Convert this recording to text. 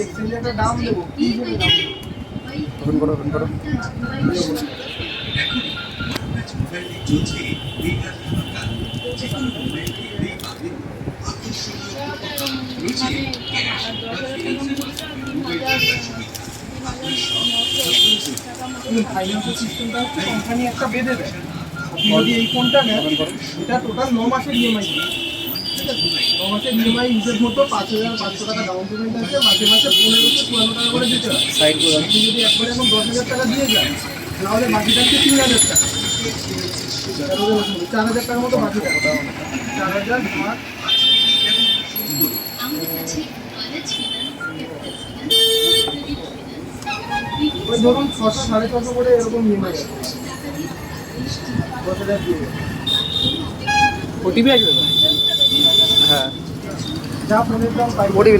এক্সচেঞ্জের দাম দেবো, কি হিসেবে দাম দেবো? ওপেন করো, ওপেন করো। ফাইন্যান্সের সিস্টেমটা হচ্ছে কোম্পানি একটা বেঁধে দেয়। আপনি যদি এই ফোনটা নেন, এটা টোটাল 9 মাসের ইএমআই, ঠিক আছে? 9 মাসের ইএমআই হিসেব মতো 5,500 টাকা ডাউন পেমেন্ট আছে, মাসে মাসে 1554 টাকা করে দিতে হয়। সাইড করে আপনি যদি একবারে এখন 10,000 টাকা দিয়ে যান, তাহলে বাকি থাকছে 3,000 টাকা, 4,000 টাকার মতো বাকি টাকা, 4,000 আর ওই ধরুন 600 650 করে এরকম ইএমআই আছে। 10,000 দিয়ে ওটিপি আসবে তো? হ্যাঁ, যা ফোনের দাম পাই ওটিপি